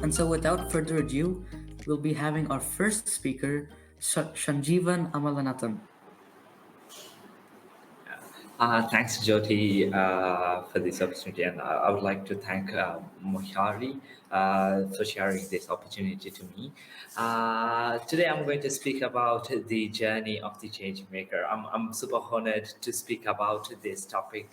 And so, without further ado, we'll be having our first speaker, Shanjivan Amalanathan. Thanks, Jyoti, for this opportunity, and I would like to thank Mohari for sharing this opportunity to me. Today, I'm going to speak about the journey of the change maker. I'm super honored to speak about this topic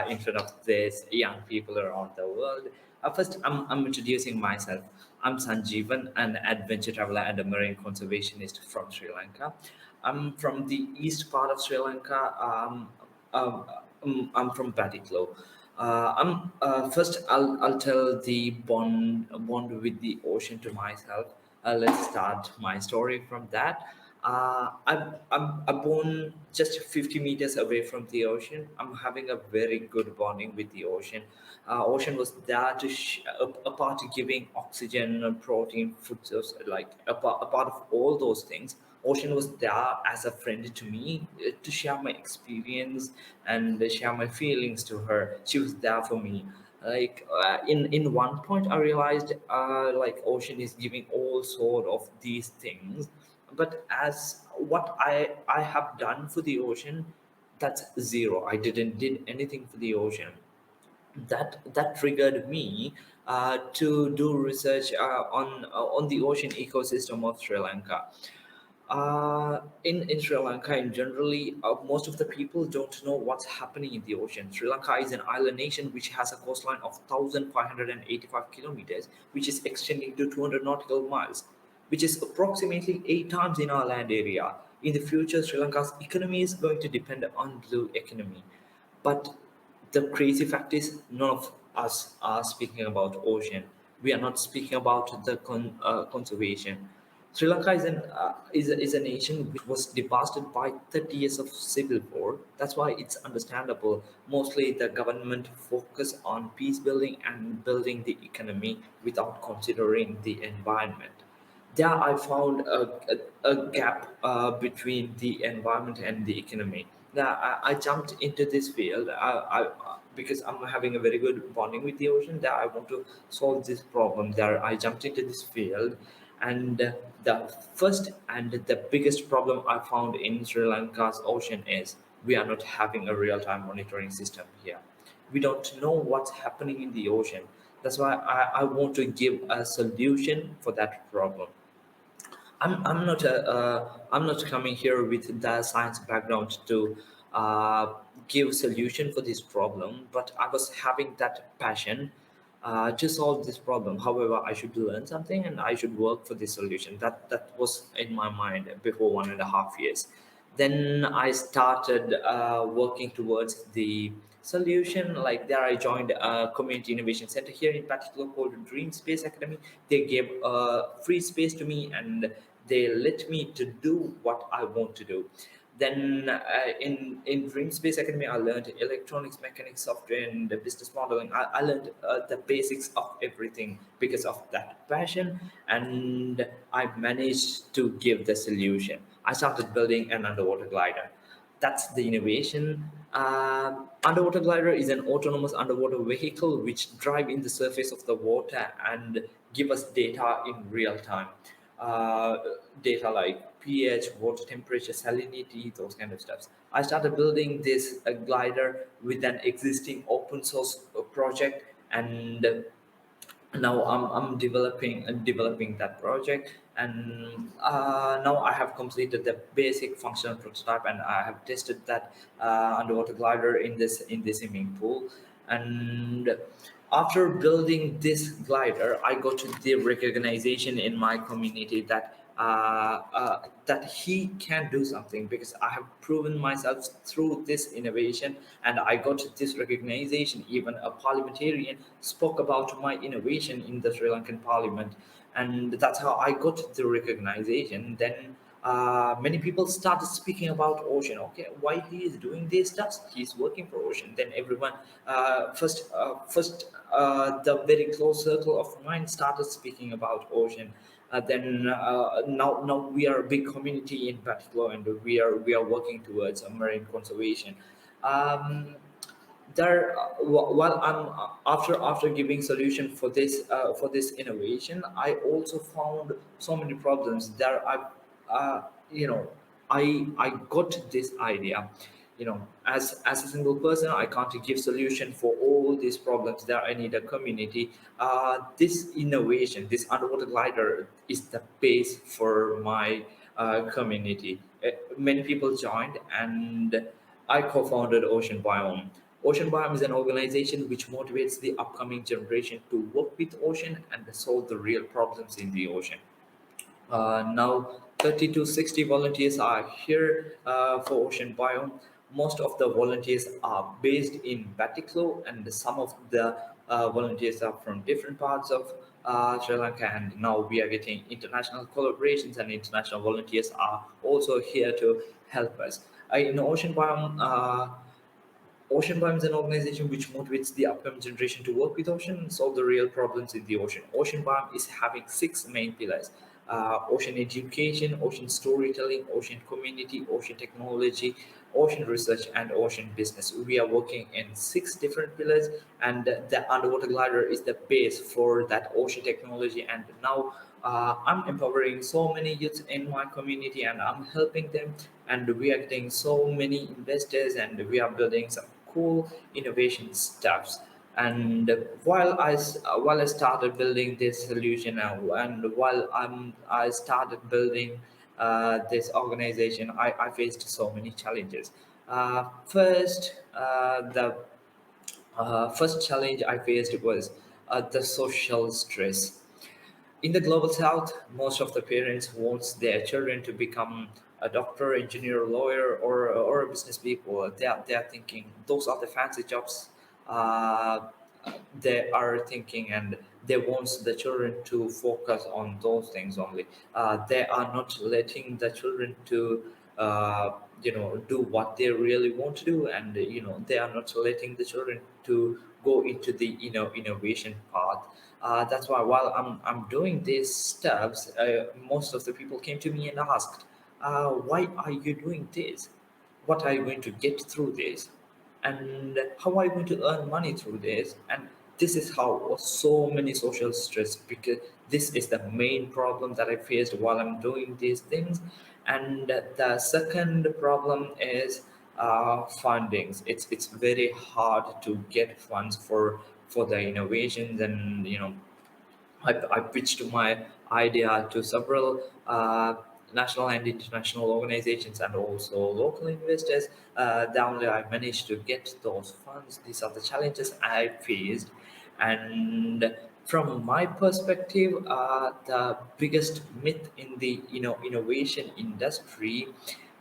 in front of these young people around the world. First, I'm introducing myself. I'm Sanjeevan, an adventure traveler and a marine conservationist from Sri Lanka. I'm from the east part of Sri Lanka. Um, I'm from Batiklo. First. I'll tell the bond with the ocean to myself. Let's start my story from that. I'm born just 50 meters away from the ocean. I'm having a very good bonding with the ocean. Ocean was there to a part of giving oxygen and protein, food source, like a part of all those things. Ocean was there as a friend to me to share my experience and share my feelings to her. She was there for me. In one point, I realized like ocean is giving all sort of these things, but as what I have done for the ocean, that's zero. I didn't did anything for the ocean. That triggered me to do research on the ocean ecosystem of Sri Lanka. In Sri Lanka, in generally, most of the people don't know what's happening in the ocean. Sri Lanka is an island nation which has a coastline of 1,585 kilometers, which is extending to 200 nautical miles, which is approximately 8 times in our land area. In the future, Sri Lanka's economy is going to depend on blue economy. But the crazy fact is, none of us are speaking about ocean. We are not speaking about the conservation. Sri Lanka is a nation which was devastated by 30 years of civil war. That's why it's understandable. Mostly the government focus on peace building and building the economy without considering the environment. There I found a gap between the environment and the economy. Now I jumped into this field because I'm having a very good bonding with the ocean. That I want to solve this problem. There I jumped into this field, and the first and the biggest problem I found in Sri Lanka's ocean is we are not having a real-time monitoring system here. We don't know what's happening in the ocean. That's why I want to give a solution for that problem. I'm not coming here with the science background to uh, give solution for this problem, but I was having that passion to solve this problem. However, I should learn something and I should work for this solution. That was in my mind before 1.5 years. Then I started working towards the solution. Like there, I joined a community innovation center here in particular called Dream Space Academy. They gave free space to me and they let me to do what I want to do. Then in Dream Space Academy, I learned electronics, mechanics, software, and the business modeling. I learned the basics of everything because of that passion, and I managed to give the solution. I started building an underwater glider. That's the innovation. Underwater glider is an autonomous underwater vehicle which drive in the surface of the water and give us data in real time. Uh, Data like pH, water temperature, salinity, those kind of stuffs. I started building this glider with an existing open source project, and now I'm developing that project, and now I have completed the basic functional prototype and I have tested that underwater glider in this swimming pool. And after building this glider, I got the recognition in my community that he can do something because I have proven myself through this innovation, and I got this recognition. Even a parliamentarian spoke about my innovation in the Sri Lankan parliament, and that's how I got the recognition. Then many people started speaking about ocean. Okay, why he is doing these stuff? He's working for ocean. Then everyone, first, the very close circle of mine started speaking about ocean. Then now we are a big community in particular, and we are working towards marine conservation. Um, there while I'm after giving solution for this innovation, I also found so many problems there. Uh, you know I got this idea, as a single person I can't give solution for all these problems there. I need a community. This innovation, this underwater glider, is the base for my community. Many people joined, and I co-founded Ocean Biome. Ocean Biome is an organization which motivates the upcoming generation to work with ocean and solve the real problems in the ocean. Now, 30 to 60 volunteers are here for Ocean Biome. Most of the volunteers are based in Batticaloa, and some of the volunteers are from different parts of Sri Lanka. And now we are getting international collaborations, and international volunteers are also here to help us. In Ocean Biome, Ocean Biome is an organization which motivates the upcoming generation to work with ocean and solve the real problems in the ocean. Ocean Biome is having six main pillars: ocean education, ocean storytelling, ocean community, ocean technology, ocean research, and ocean business. We are working in six different pillars, and the underwater glider is the base for that ocean technology. And now I'm empowering so many youths in my community, and I'm helping them, and we are getting so many investors, and we are building some cool innovation stuffs. And while I started building this solution now, and while I started building this organization, I faced so many challenges. The first challenge I faced was the social stress. In the global south, most of the parents want their children to become a doctor, engineer, lawyer, or a business people. They are thinking those are the fancy jobs. Uh, they are thinking, and they want the children to focus on those things only. They are not letting the children to do what they really want to do, and they are not letting the children to go into the innovation path. That's why while I'm doing these steps, most of the people came to me and asked, why are you doing this? What are you going to get through this? And how are you going to earn money through this? And this is how so many social stress, because this is the main problem that I faced while I'm doing these things. And the second problem is fundings. It's very hard to get funds for the innovations. And I pitched my idea to several national and international organizations, and also local investors. Down there, I managed to get those funds. These are the challenges I faced. And from my perspective, the biggest myth in the innovation industry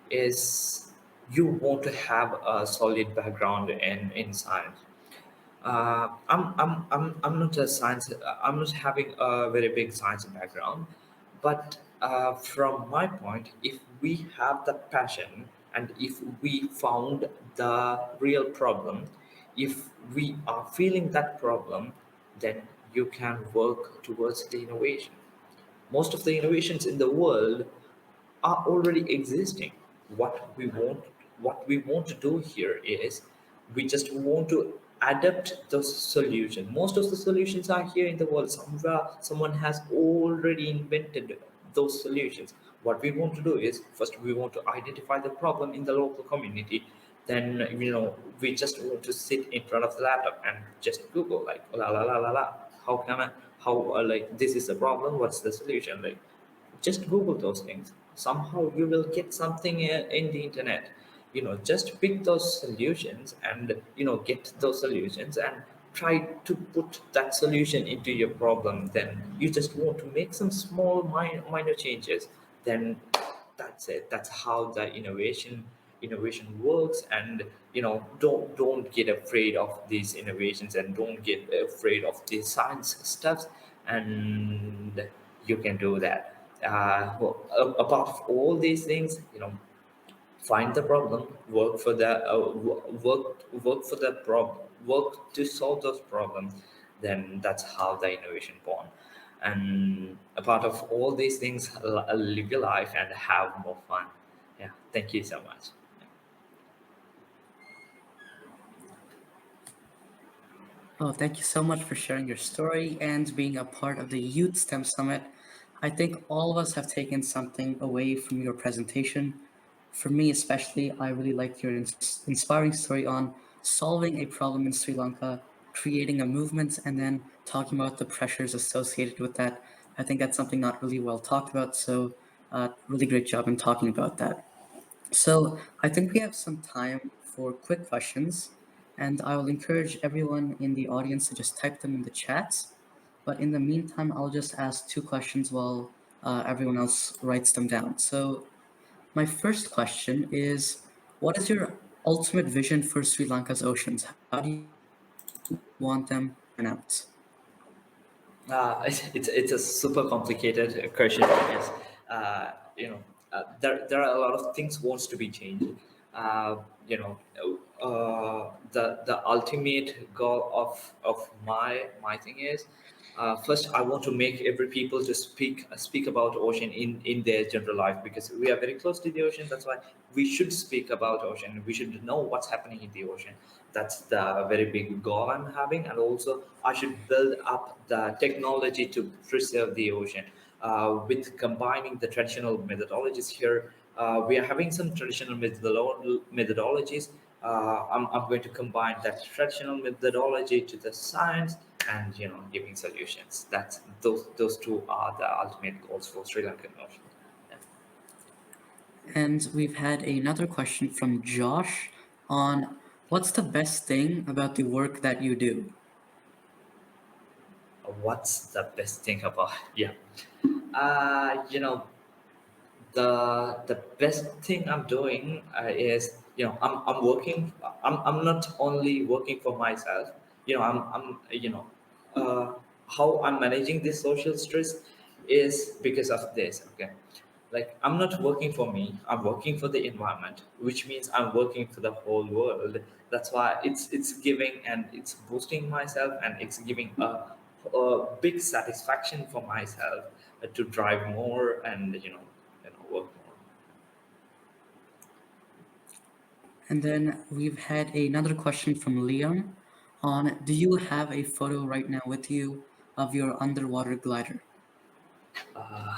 is you want to have a solid background in science. I'm not a science. I'm not having a very big science background, but from my point, if we have the passion, and if we found the real problem, if we are feeling that problem, then you can work towards the innovation. Most of the innovations in the world are already existing. What we want to do here is we just want to adapt the solution. Most of the solutions are here in the world. Somewhere someone has already invented those solutions. What we want to do is first we want to identify the problem in the local community. Then we just want to sit in front of the laptop and just Google, like, la la la la la, how can I, how like, this is the problem, what's the solution, like, just Google those things. Somehow you will get something in the internet. Just pick those solutions, and get those solutions, and try to put that solution into your problem. Then you just want to make some small minor changes. Then that's it. That's how the innovation works. And don't get afraid of these innovations, and don't get afraid of the science stuff. And you can do that. Apart of all these things, find the problem, work for the work for the problem, work to solve those problems. Then that's how the innovation born. And apart of all these things, live your life and have more fun. Yeah, thank you so much. Oh, thank you so much for sharing your story and being a part of the Youth STEM Summit. I think all of us have taken something away from your presentation. For me, especially, I really liked your inspiring story on solving a problem in Sri Lanka, creating a movement, and then talking about the pressures associated with that. I think that's something not really well talked about. So, really great job in talking about that. So I think we have some time for quick questions, and I will encourage everyone in the audience to just type them in the chat. But in the meantime, I'll just ask two questions while everyone else writes them down. So my first question is, what is your ultimate vision for Sri Lanka's oceans? How do you want them to turn out? It's a super complicated question because there are a lot of things wants to be changed. Uh, you know, the ultimate goal of my thing is, first I want to make every people to speak about ocean in their general life, because we are very close to the ocean. That's why we should speak about ocean. We should know what's happening in the ocean. That's the very big goal I'm having. And also I should build up the technology to preserve the ocean, with combining the traditional methodologies here. We are having some traditional methodologies. I'm going to combine that traditional methodology to the science, and giving solutions. That's those two are the ultimate goals for Sri Lankan ocean. Yeah. And we've had another question from Josh on what's the best thing about the work that you do? What's the best thing about? Yeah. uh you know the best thing I'm doing is, I'm working. I'm not only working for myself. I'm uh, how I'm managing this social stress is because of this. Okay, like I'm not working for me. I'm working for the environment, which means I'm working for the whole world. That's why it's giving and it's boosting myself, and it's giving a big satisfaction for myself, to drive more, and work more. And then we've had another question from Liam on, do you have a photo right now with you of your underwater glider? uh,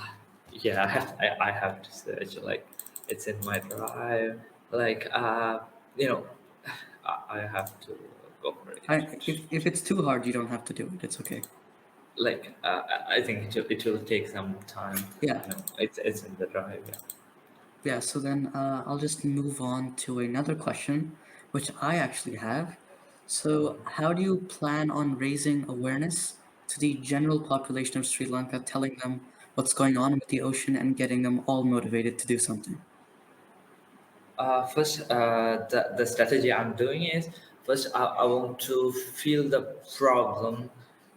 yeah, I have to search, like it's in my drive, like you know I have to go for it. If it's too hard, you don't have to do it. It's okay. Like I think it will take some time. Yeah, It's in the drive. Yeah. yeah. So then I'll just move on to another question, which I actually have. So, how do you plan on raising awareness to the general population of Sri Lanka, telling them what's going on with the ocean and getting them all motivated to do something? First, the strategy I'm doing is, first I want to feel the problem.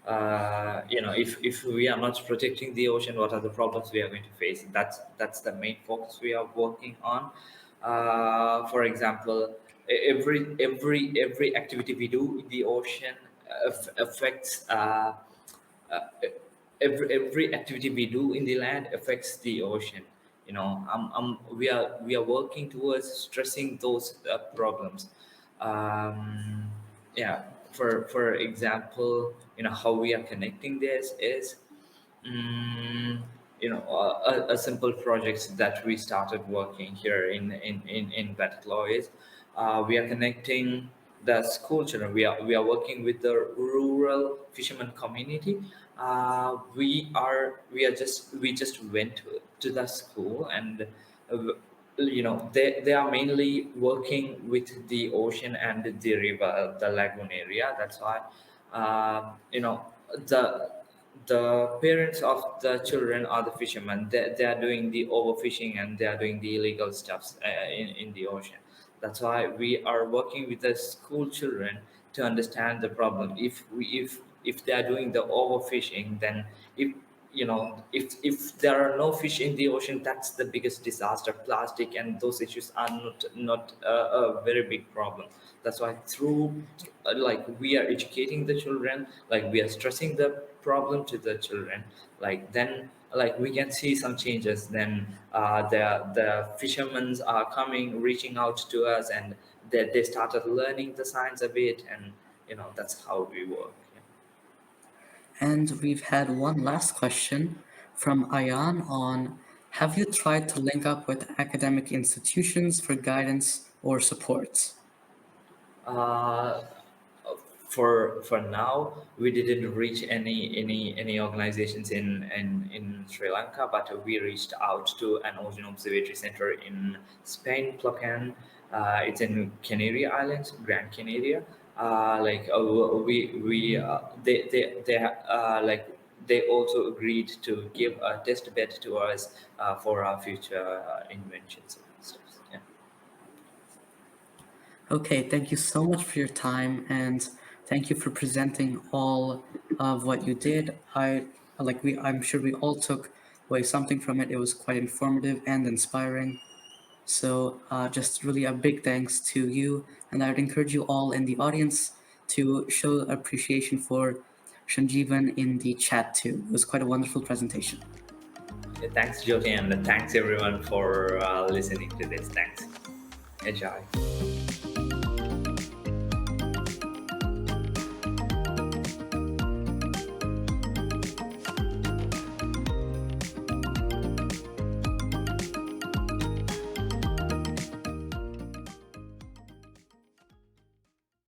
If we are not protecting the ocean, what are the problems we are going to face? That's the main focus we are working on. For example, every activity we do in the ocean affects. Uh, every activity we do in the land affects the ocean. We are working towards stressing those problems. um, yeah, for example, how we are connecting this is, mm, a simple project that we started working here in Bataclaw is, we are connecting the school children. We are working with the rural fisherman community. We just went to the school, and they are mainly working with the ocean and the river, the lagoon area. That's why, the parents of the children are the fishermen. They are doing the overfishing, and they are doing the illegal stuffs in the ocean. That's why we are working with the school children to understand the problem. If they are doing the overfishing, then if there are no fish in the ocean, that's the biggest disaster. Plastic and those issues are not a very big problem. That's why through, like, we are educating the children, like we are stressing the problem to the children, like then, like, we can see some changes. Then the fishermen are coming, reaching out to us, and they started learning the science of it. And that's how we work. And we've had one last question from Ayan on, have you tried to link up with academic institutions for guidance or support? Uh, for now, we didn't reach any organizations in Sri Lanka, but we reached out to an ocean observatory center in Spain, Plocan. It's in Canary Islands, Gran Canaria. They also agreed to give a test bed to us for our future inventions and stuff. Yeah. Okay, thank you so much for your time and thank you for presenting all of what you did. I'm sure we all took away something from it. It was quite informative and inspiring. So, just really a big thanks to you, and I would encourage you all in the audience to show appreciation for Sanjeevan in the chat too. It was quite a wonderful presentation. Thanks, Jyoti, and thanks everyone for listening to this. Thanks. Enjoy.